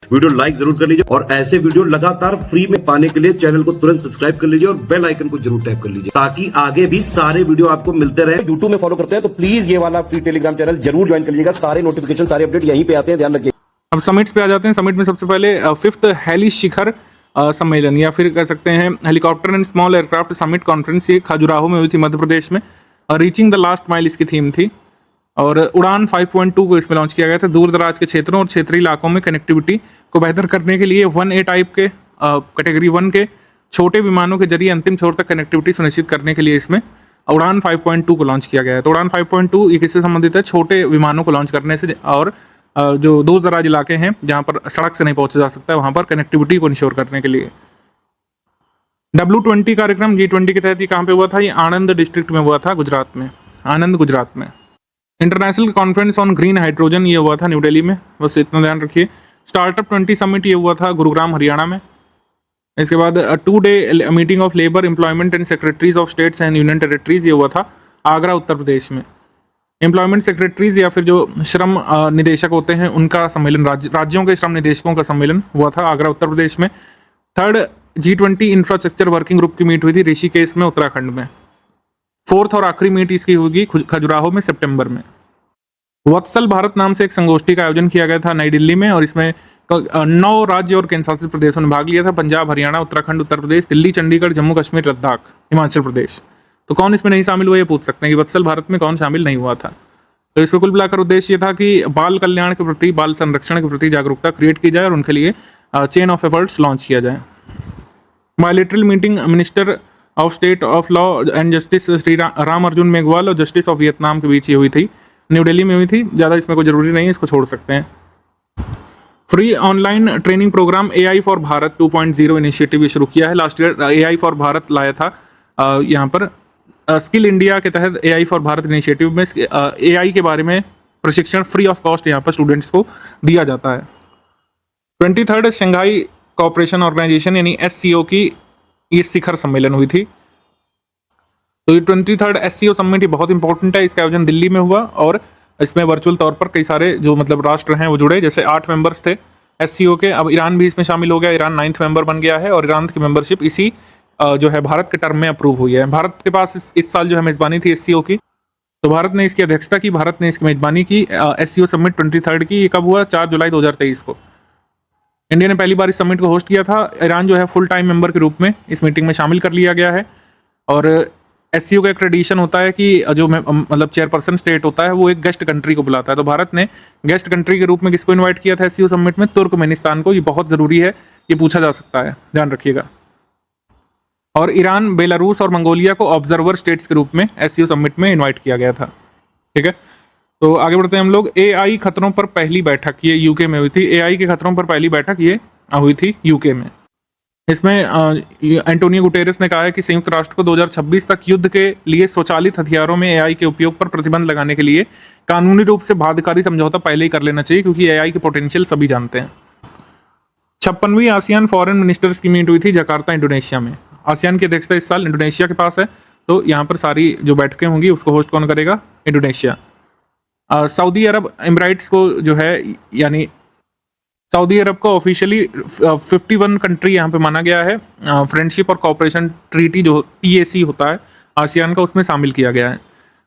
Video like जरूर कर लीजिए और ऐसे वीडियो लगातार फ्री में पाने के लिए चैनल को तुरंत सब्सक्राइब कर लीजिए और बेल आइकन को जरूर टैप कर लीजिए ताकि आगे भी सारे वीडियो आपको मिलते रहे। यूट्यूब में फॉलो करते हैं तो प्लीज ये वाला फ्री टेलीग्राम चैनल जरूर ज्वाइन कर लीजिएगा। सारे नोटिफिकेशन सारे अपडेट यहीं पे आते हैं, ध्यान रखिए। अब समिट्स पे आ जाते हैं। समिट में सबसे पहले 5th हेली शिखर सम्मेलन या फिर कह सकते हैं helicopter and small aircraft summit conference, ये खजुराहो में हुई थी मध्य प्रदेश में। रीचिंग द लास्ट माइल इसकी थीम थी और उड़ान 5.2 को इसमें लॉन्च किया गया था। दूर दराज के क्षेत्रों और क्षेत्रीय इलाकों में कनेक्टिविटी को बेहतर करने के लिए 1A टाइप के कैटेगरी 1 के छोटे विमानों के जरिए अंतिम छोर तक कनेक्टिविटी सुनिश्चित करने के लिए इसमें उड़ान 5.2 को लॉन्च किया गया है। तो उड़ान 5.2 ये किससे संबंधित है? छोटे विमानों को लॉन्च करने से और जो दूर दराज इलाके हैं जहाँ पर सड़क से नहीं पहुंचा जा सकता है वहाँ पर कनेक्टिविटी को इंश्योर करने के लिए। W20 कार्यक्रम G20 के तहत ये कहाँ पे हुआ था? ये आनंद डिस्ट्रिक्ट में हुआ था, गुजरात में, आनंद गुजरात में। International conference on green hydrogen ये हुआ था न्यू दिल्ली में, बस इतना ध्यान रखिए। स्टार्टअप 20 समिट ये हुआ था गुरुग्राम हरियाणा में। इसके बाद 2-day meeting of labour employment and secretaries of states and union territories ये हुआ था आगरा उत्तर प्रदेश में। एम्प्लॉयमेंट सेक्रेटरीज या फिर जो श्रम निदेशक होते हैं उनका सम्मेलन, राज्यों के श्रम निदेशकों का सम्मेलन हुआ था आगरा उत्तर प्रदेश में। 3rd G20 infrastructure working group की मीट हुई थी ऋषिकेश में उत्तराखंड में। 4th और आखिरी मीट इसकी होगी खजुराहो में सितंबर में। वत्सल भारत नाम से एक संगोष्ठी का आयोजन किया गया था नई दिल्ली में और इसमें 9 राज्य और केंद्र शासित प्रदेशों ने भाग लिया था। पंजाब, हरियाणा, उत्तराखंड, उत्तर प्रदेश, दिल्ली, चंडीगढ़, जम्मू कश्मीर, लद्दाख, हिमाचल प्रदेश। तो कौन इसमें नहीं शामिल हुआ ये पूछ सकते हैं कि वत्सल भारत में कौन शामिल नहीं हुआ था। तो इसमें कुल मिलाकर उद्देश्य ये था कि बाल कल्याण के प्रति, बाल संरक्षण के प्रति जागरूकता क्रिएट की जाए और उनके लिए चेन ऑफ एफर्ट्स लॉन्च किया जाए। Bilateral meeting minister of state of law and justice Shri Ram Arjun Meghwal और जस्टिस ऑफ वियतनाम के बीच ये हुई थी, न्यू दिल्ली में हुई थी। ज़्यादा इसमें कोई जरूरी नहीं है, इसको छोड़ सकते हैं। Free online training program AI for Bharat 2.0 initiative शुरू किया है। Last year AI for Bharat लाया था यहाँ पर स्किल इंडिया के तहत। AI फॉर भारत इनिशिएटिव में AI के बारे में प्रशिक्षण फ्री ऑफ कॉस्ट यहाँ पर स्टूडेंट्स को दिया जाता है। 23rd शंघाई कोऑपरेशन ऑर्गेनाइजेशन यानी SCO की ये शिखर सम्मेलन हुई थी। तो ये 23rd SCO समिट बहुत इंपॉर्टेंट है। इसका आयोजन दिल्ली में हुआ और इसमें वर्चुअल तौर पर कई सारे जो मतलब राष्ट्र हैं वो जुड़े। जैसे 8 मेंबर्स थे SCO के, अब ईरान भी इसमें शामिल हो गया। ईरान 9th मेंबर बन गया है और ईरान की मेंबरशिप इसी जो है भारत के टर्म में अप्रूव हुई है। भारत के पास इस साल जो है मेजबानी थी SCO की, तो भारत ने इसकी अध्यक्षता की, भारत ने इसकी मेजबानी की। SCO समिट 23rd की, ये कब हुआ? 4 जुलाई 2023 को। इंडिया ने पहली बार इस समिट को होस्ट किया था। ईरान जो है फुल टाइम मेंबर के रूप में इस मीटिंग में शामिल कर लिया गया है। और SCO का एक ट्रेडिशन होता है कि जो मतलब चेयरपर्सन स्टेट होता है वो एक गेस्ट कंट्री को बुलाता है। तो भारत ने गेस्ट कंट्री के रूप में किसको इनवाइट किया था SCO समिट में? तुर्कमेनिस्तान को। ये बहुत ज़रूरी है, ये पूछा जा सकता है, ध्यान रखिएगा। और ईरान, बेलारूस और मंगोलिया को ऑब्जर्वर स्टेट्स के रूप में SCO समिट में इन्वाइट किया गया था। ठीक है, तो आगे बढ़ते हैं हम लोग। AI खतरों पर पहली बैठक ये UK में हुई थी। AI के खतरों पर पहली बैठक ये हुई थी UK में। इसमें एंटोनियो गुटेरेस ने कहा है कि संयुक्त राष्ट्र को 2026 तक युद्ध के लिए स्वचालित हथियारों में AI के उपयोग पर प्रतिबंध लगाने के लिए कानूनी रूप से बाध्यकारी समझौता पहले ही कर लेना चाहिए, क्योंकि AI के पोटेंशियल सभी जानते हैं। 56वीं आसियान फॉरेन मिनिस्टर्स की मीट हुई थी जकार्ता, इंडोनेशिया में। आसियान की अध्यक्षता इस साल इंडोनेशिया के पास है, तो यहाँ पर सारी जो बैठकें होंगी उसको होस्ट कौन करेगा? इंडोनेशिया। सऊदी अरब एमिरेट्स को जो है, यानी सऊदी अरब को ऑफिशियली 51 कंट्री यहाँ पे माना गया है। फ्रेंडशिप और कोऑपरेशन ट्रीटी जो TAC होता है आसियान का, उसमें शामिल किया गया है।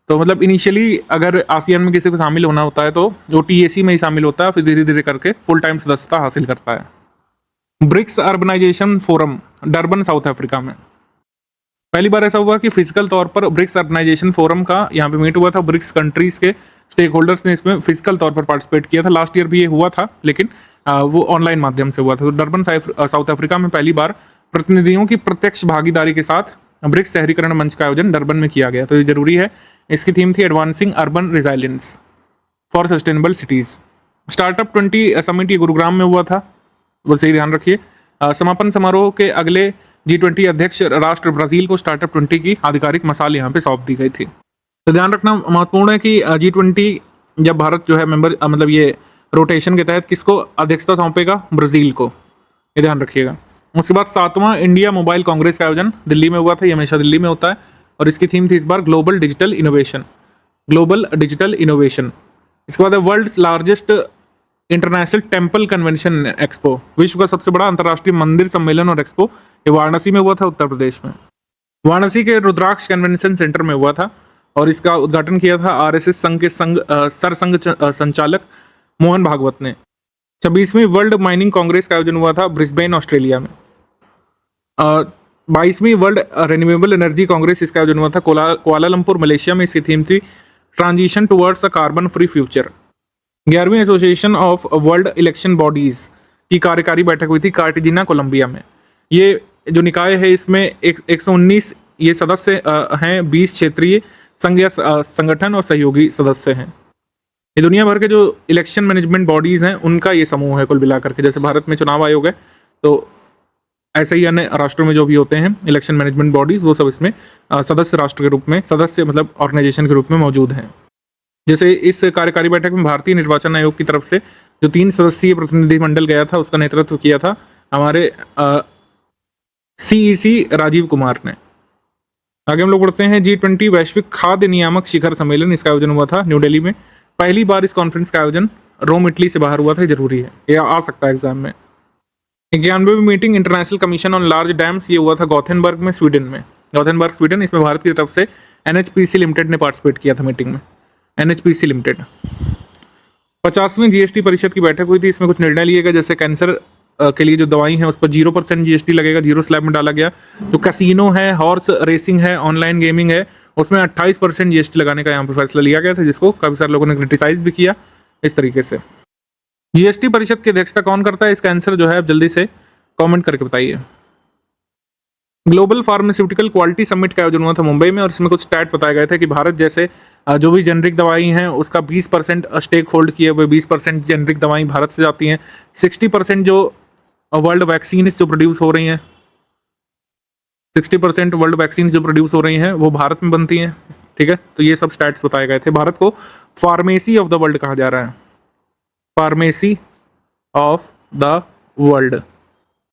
तो मतलब इनिशियली अगर आसियान में किसी को शामिल होना होता है तो जो TAC में ही शामिल होता है, फिर धीरे धीरे करके फुल टाइम सदस्यता हासिल करता है। BRICS urbanisation forum Durban, South Africa में पहली बार ऐसा हुआ कि फिजिकल तौर पर ब्रिक्स अर्बनाइजेशन फोरम का यहाँ पे मीट हुआ था। ब्रिक्स कंट्रीज के स्टेक होल्डर्स ने इसमें फिजिकल तौर पर पार्टिसिपेट किया था। लास्ट ईयर भी ये हुआ था, लेकिन वो ऑनलाइन माध्यम से हुआ था। तो डरबन, साउथ अफ्रीका में पहली बार प्रतिनिधियों की प्रत्यक्ष भागीदारी के साथ ब्रिक्स शहरीकरण मंच का आयोजन डरबन में किया गया। तो ये जरूरी है। इसकी थीम थी advancing urban resilience for sustainable cities. Startup 20 summit ये गुरुग्राम में हुआ था, बस यही ध्यान रखिए। समापन समारोह के अगले G20 अध्यक्ष राष्ट्र ब्राजील को स्टार्टअप 20 की आधिकारिक मसाल यहाँ पे सौंप दी गई थी। तो ध्यान रखना महत्वपूर्ण है कि G20 जब भारत जो है मेंबर मतलब ये रोटेशन के तहत किसको अध्यक्षता सौंपेगा? ब्राजील को, ये ध्यान रखिएगा। उसके बाद 7वां इंडिया मोबाइल कांग्रेस का आयोजन दिल्ली में हुआ था। ये हमेशा दिल्ली में होता है और इसकी थीम थी इस बार global digital innovation. Global digital innovation. इसके बाद world largest international temple convention expo, विश्व का सबसे बड़ा अंतर्राष्ट्रीय मंदिर सम्मेलन और एक्सपो, ये वाराणसी में हुआ था, उत्तर प्रदेश में। वाराणसी के रुद्राक्ष कन्वेंशन सेंटर में हुआ था और इसका उद्घाटन किया था आरएसएस संघ के सरसंघ संचालक मोहन भागवत ने। 26वीं वर्ल्ड माइनिंग कांग्रेस का आयोजन हुआ था ब्रिस्बेन, ऑस्ट्रेलिया में। 22वीं वर्ल्ड रिन्यूएबल एनर्जी कांग्रेस, इसका आयोजन हुआ था कुआलालंपुर, मलेशिया में। इसकी थीम थी transition towards a carbon free future. 11वीं association of world election bodies की कार्यकारी बैठक हुई थी कार्टिजिना, कोलंबिया में। ये जो निकाय है इसमें 119 ये सदस्य हैं, 20 क्षेत्रीय संघ या संगठन और सहयोगी सदस्य हैं। ये दुनिया भर के जो इलेक्शन मैनेजमेंट बॉडीज हैं उनका ये समूह है कुल मिलाकर के। जैसे भारत में चुनाव आयोग है, तो ऐसे ही अन्य राष्ट्रों में जो भी होते हैं इलेक्शन मैनेजमेंट बॉडीज, वो सब इसमें सदस्य राष्ट्र के रूप में, सदस्य मतलब ऑर्गेनाइजेशन के रूप में मौजूद हैं। जैसे इस कार्यकारी बैठक में भारतीय निर्वाचन आयोग की तरफ से जो 3 सदस्यीय प्रतिनिधिमंडल गया था, उसका नेतृत्व किया था हमारे सीईसी राजीव कुमार ने। आगे हम लोग बढ़ते हैं G20 वैश्विक खाद्य नियामक शिखर सम्मेलन, इसका आयोजन हुआ था न्यू दिल्ली में। पहली बार इस कॉन्फ्रेंस का आयोजन रोम, इटली से बाहर हुआ था, जरूरी है, ये आ सकता है एग्जाम में। 91वीं meeting international commission on large dams, ये हुआ था गॉथेनबर्ग में, स्वीडन में। गॉथेनबर्ग, स्वीडन, इसमें भारत की तरफ से NHPC लिमिटेड ने पार्टिसिपेट किया था मीटिंग में, NHPC लिमिटेड। 50वीं जीएसटी परिषद की बैठक हुई थी, इसमें कुछ निर्णय लिए गए, जैसे कैंसर के लिए जो दवाई है उस पर 0% जीएसटी लगेगा, 0 स्लैब में डाला गया। जो कैसीनो है, हॉर्स रेसिंग है, ऑनलाइन गेमिंग है, उसमें 28% जीएसटी लगाने का यहाँ पर फैसला लिया गया था, जिसको काफी सारे लोगों ने क्रिटिसाइज भी किया इस तरीके से। जीएसटी परिषद की अध्यक्षता कौन करता है, इसका आंसर जो है आप जल्दी से कमेंट करके बताइए। ग्लोबल फार्मास्यूटिकल क्वालिटी समिट का आयोजन हुआ था मुंबई में और इसमें कुछ स्टैट बताए गए थे कि भारत जैसे जो भी जेनरिक दवाई हैं उसका 20% स्टेक होल्ड किए हुए 20% जेनरिक दवाई भारत से जाती हैं। 60% जो वर्ल्ड वैक्सीन जो प्रोड्यूस हो रही हैं, 60% वर्ल्ड वैक्सीन जो प्रोड्यूस हो रही हैं वो भारत में बनती हैं। ठीक है, तो ये सब स्टैट्स बताए गए थे। भारत को फार्मेसी ऑफ द वर्ल्ड कहा जा रहा है, फार्मेसी ऑफ द वर्ल्ड।